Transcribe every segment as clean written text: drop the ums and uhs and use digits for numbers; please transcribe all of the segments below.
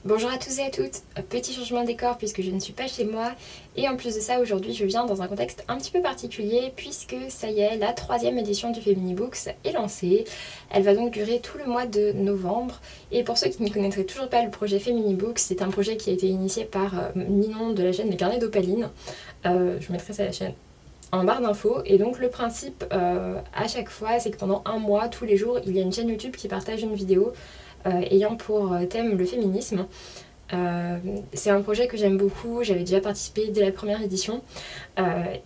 Bonjour à tous et à toutes, petit changement de décor puisque je ne suis pas chez moi et en plus de ça aujourd'hui je viens dans un contexte un petit peu particulier puisque ça y est, la 3e édition du Feminibooks est lancée. Elle va donc durer tout le mois de novembre et pour ceux qui ne connaîtraient toujours pas le projet Feminibooks, c'est un projet qui a été initié par Ninon de la chaîne des carnets d'Opaline. Je mettrai ça à la chaîne en barre d'infos et donc le principe à chaque fois c'est que pendant un mois, tous les jours, il y a une chaîne YouTube qui partage une vidéo ayant pour thème le féminisme. C'est un projet que j'aime beaucoup, j'avais déjà participé dès la première édition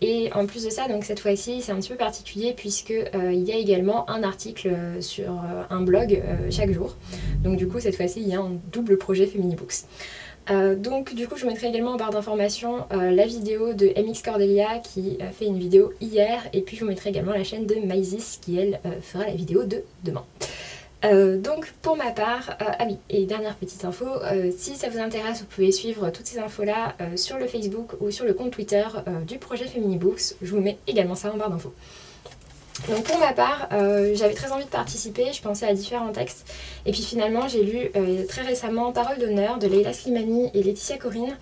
et en plus de ça, donc cette fois-ci c'est un petit peu particulier puisque il y a également un article sur un blog chaque jour, donc du coup cette fois-ci il y a un double projet Feminibooks. Donc du coup je vous mettrai également en barre d'informations la vidéo de MX Cordelia qui a fait une vidéo hier et puis je vous mettrai également la chaîne de Maïsis qui elle fera la vidéo de demain. Donc pour ma part, ah oui, et dernière petite info, si ça vous intéresse vous pouvez suivre toutes ces infos là sur le Facebook ou sur le compte Twitter du projet Feminibooks, je vous mets également ça en barre d'infos. Donc pour ma part, j'avais très envie de participer, je pensais à différents textes et puis finalement j'ai lu très récemment Parole d'honneur de Leila Slimani et Laetitia Corinne,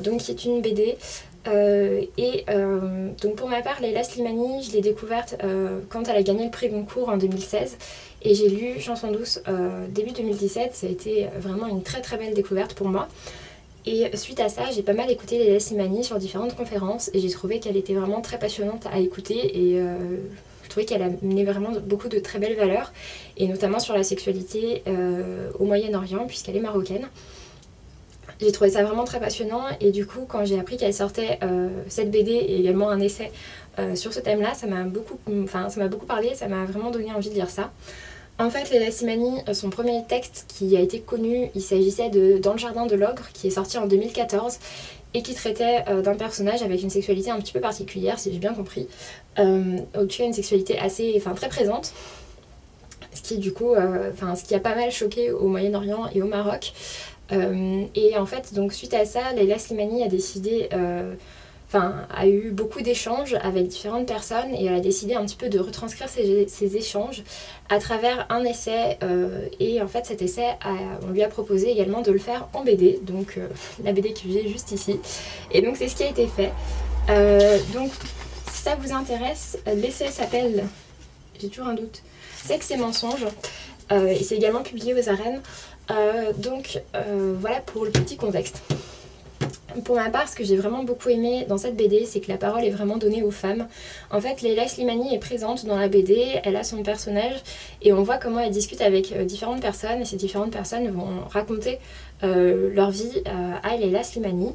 donc qui est une BD. Donc pour ma part, Leila Slimani, je l'ai découverte quand elle a gagné le prix Goncourt en 2016 et j'ai lu Chanson douce début 2017, ça a été vraiment une très très belle découverte pour moi. Et suite à ça, j'ai pas mal écouté Leila Slimani sur différentes conférences et j'ai trouvé qu'elle était vraiment très passionnante à écouter et je trouvais qu'elle amenait vraiment beaucoup de très belles valeurs et notamment sur la sexualité au Moyen-Orient puisqu'elle est marocaine. J'ai trouvé ça vraiment très passionnant et du coup quand j'ai appris qu'elle sortait cette BD et également un essai sur ce thème là, ça m'a beaucoup parlé, ça m'a vraiment donné envie de lire ça. En fait, Leila Slimani, son premier texte qui a été connu, il s'agissait de Dans le jardin de l'ogre qui est sorti en 2014 et qui traitait d'un personnage avec une sexualité un petit peu particulière si j'ai bien compris, en tout cas une sexualité assez, très présente. Ce qui du coup, ce qui a pas mal choqué au Moyen-Orient et au Maroc. Et en fait, donc suite à ça, Leila Slimani a décidé, a eu beaucoup d'échanges avec différentes personnes et elle a décidé un petit peu de retranscrire ces échanges à travers un essai et en fait cet essai, on lui a proposé également de le faire en BD, donc la BD que j'ai juste ici. Et donc c'est ce qui a été fait. Donc si ça vous intéresse, l'essai s'appelle, j'ai toujours un doute, Sexe et mensonges et c'est également publié aux arènes. Voilà pour le petit contexte. Pour ma part, ce que j'ai vraiment beaucoup aimé dans cette BD, c'est que la parole est vraiment donnée aux femmes. En fait, Leila Slimani est présente dans la BD, elle a son personnage et on voit comment elle discute avec différentes personnes et ces différentes personnes vont raconter leur vie à Leila Slimani.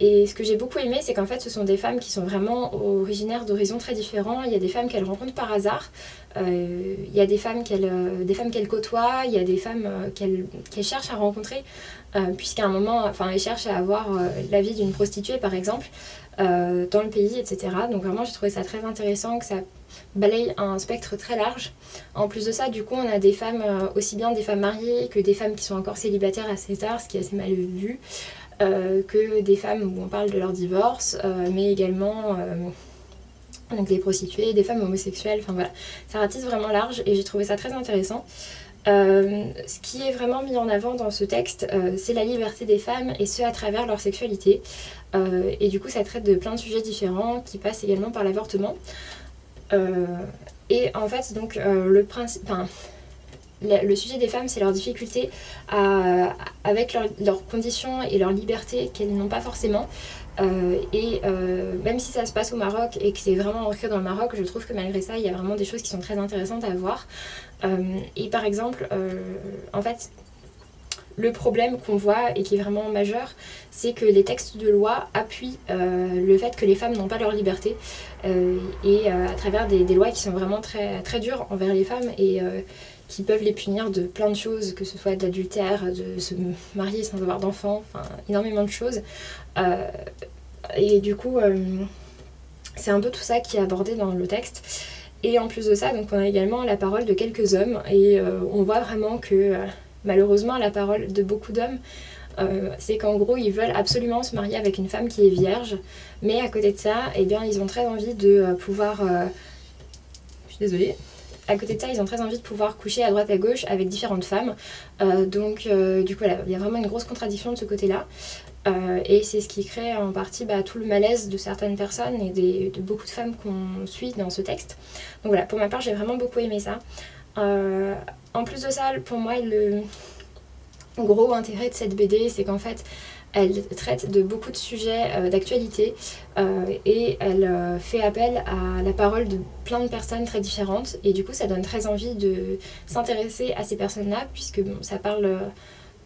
Et ce que j'ai beaucoup aimé, c'est qu'en fait ce sont des femmes qui sont vraiment originaires d'horizons très différents. Il y a des femmes qu'elle rencontre par hasard, il y a des femmes qu'elle côtoie, il y a des femmes qu'elle cherche à rencontrer, puisqu'à un moment, elle cherche à avoir la vie d'une prostituée par exemple, dans le pays, etc. Donc vraiment j'ai trouvé ça très intéressant, que ça balaye un spectre très large. En plus de ça, du coup, on a des femmes, aussi bien des femmes mariées que des femmes qui sont encore célibataires assez tard, ce qui est assez mal vu. Que des femmes où on parle de leur divorce, mais également donc des prostituées, des femmes homosexuelles, voilà, ça ratisse vraiment large et j'ai trouvé ça très intéressant. Ce qui est vraiment mis en avant dans ce texte, c'est la liberté des femmes et ce à travers leur sexualité. Et du coup ça traite de plein de sujets différents qui passent également par l'avortement. Et en fait donc le sujet des femmes, c'est leur difficulté avec leurs conditions et leur liberté qu'elles n'ont pas forcément. Même si ça se passe au Maroc et que c'est vraiment ancré dans le Maroc, je trouve que malgré ça, il y a vraiment des choses qui sont très intéressantes à voir. Et par exemple, en fait, le problème qu'on voit et qui est vraiment majeur, c'est que les textes de loi appuient le fait que les femmes n'ont pas leur liberté à travers des lois qui sont vraiment très, très dures envers les femmes et qui peuvent les punir de plein de choses, que ce soit de l'adultère, de se marier sans avoir d'enfants, énormément de choses. Et du coup, c'est un peu tout ça qui est abordé dans le texte. Et en plus de ça, donc on a également la parole de quelques hommes et on voit vraiment que malheureusement la parole de beaucoup d'hommes, c'est qu'en gros ils veulent absolument se marier avec une femme qui est vierge, mais à côté de ça, eh bien, ils ont très envie de pouvoir... je suis désolée. à côté de ça, ils ont très envie de pouvoir coucher à droite à gauche avec différentes femmes. Donc du coup, voilà, il y a vraiment une grosse contradiction de ce côté-là. Et c'est ce qui crée en partie tout le malaise de certaines personnes et de beaucoup de femmes qu'on suit dans ce texte. Donc voilà, pour ma part, j'ai vraiment beaucoup aimé ça. En plus de ça, pour moi, le gros intérêt de cette BD, c'est qu'en fait, elle traite de beaucoup de sujets d'actualité et elle fait appel à la parole de plein de personnes très différentes. Et du coup, ça donne très envie de s'intéresser à ces personnes-là, puisque bon, ça parle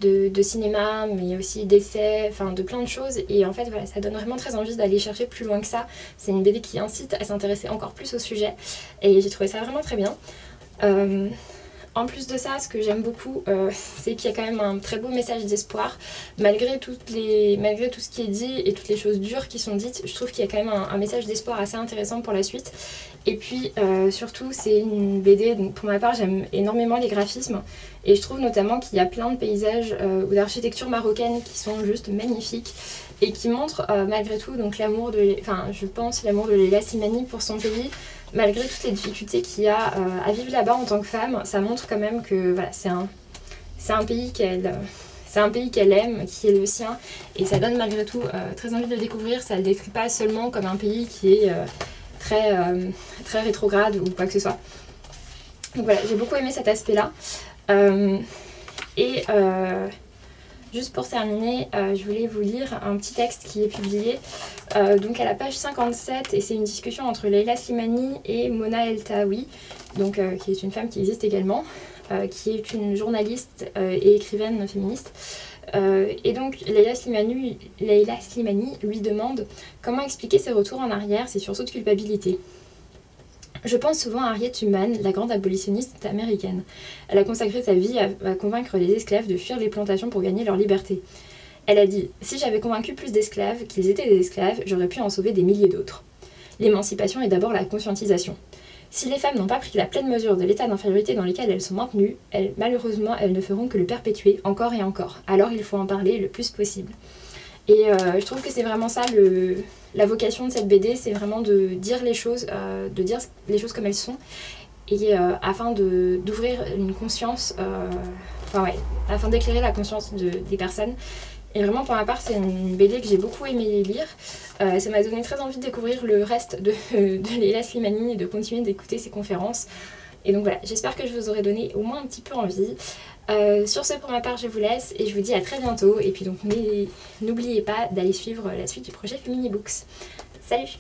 de cinéma, mais aussi d'essais, enfin de plein de choses. Et en fait, voilà, ça donne vraiment très envie d'aller chercher plus loin que ça. C'est une BD qui incite à s'intéresser encore plus au sujet. Et j'ai trouvé ça vraiment très bien. En plus de ça, ce que j'aime beaucoup, c'est qu'il y a quand même un très beau message d'espoir. Malgré tout ce qui est dit et toutes les choses dures qui sont dites, je trouve qu'il y a quand même un message d'espoir assez intéressant pour la suite. Et puis surtout, c'est une BD, donc pour ma part, j'aime énormément les graphismes. Et je trouve notamment qu'il y a plein de paysages ou d'architecture marocaine qui sont juste magnifiques. Et qui montrent malgré tout donc l'amour de Leila Slimani pour son pays. Malgré toutes les difficultés qu'il y a à vivre là-bas en tant que femme, ça montre quand même que voilà, c'est un pays qu'elle aime, qui est le sien, et ça donne malgré tout très envie de le découvrir. Ça ne le décrit pas seulement comme un pays qui est très rétrograde ou quoi que ce soit. Donc voilà, j'ai beaucoup aimé cet aspect-là. Juste pour terminer, je voulais vous lire un petit texte qui est publié donc à la page 57, et c'est une discussion entre Leila Slimani et Mona Eltaoui, donc, qui est une femme qui existe également, qui est une journaliste et écrivaine féministe. Et donc Leila Slimani lui demande comment expliquer ses retours en arrière, ses sursauts de culpabilité. Je pense souvent à Harriet Tubman, la grande abolitionniste américaine. Elle a consacré sa vie à convaincre les esclaves de fuir les plantations pour gagner leur liberté. Elle a dit « Si j'avais convaincu plus d'esclaves qu'ils étaient des esclaves, j'aurais pu en sauver des milliers d'autres. L'émancipation est d'abord la conscientisation. Si les femmes n'ont pas pris la pleine mesure de l'état d'infériorité dans lequel elles sont maintenues, malheureusement, elles ne feront que le perpétuer encore et encore. Alors il faut en parler le plus possible. » Et je trouve que c'est vraiment ça la vocation de cette BD, c'est vraiment de dire les choses comme elles sont, et afin d'ouvrir une conscience, afin d'éclairer la conscience des personnes. Et vraiment pour ma part, c'est une BD que j'ai beaucoup aimé lire. Ça m'a donné très envie de découvrir le reste de Leila Slimani et de continuer d'écouter ses conférences. Et donc voilà, j'espère que je vous aurai donné au moins un petit peu envie. Sur ce, pour ma part, je vous laisse et je vous dis à très bientôt. Et puis donc n'oubliez pas d'aller suivre la suite du projet Femini Books. Salut!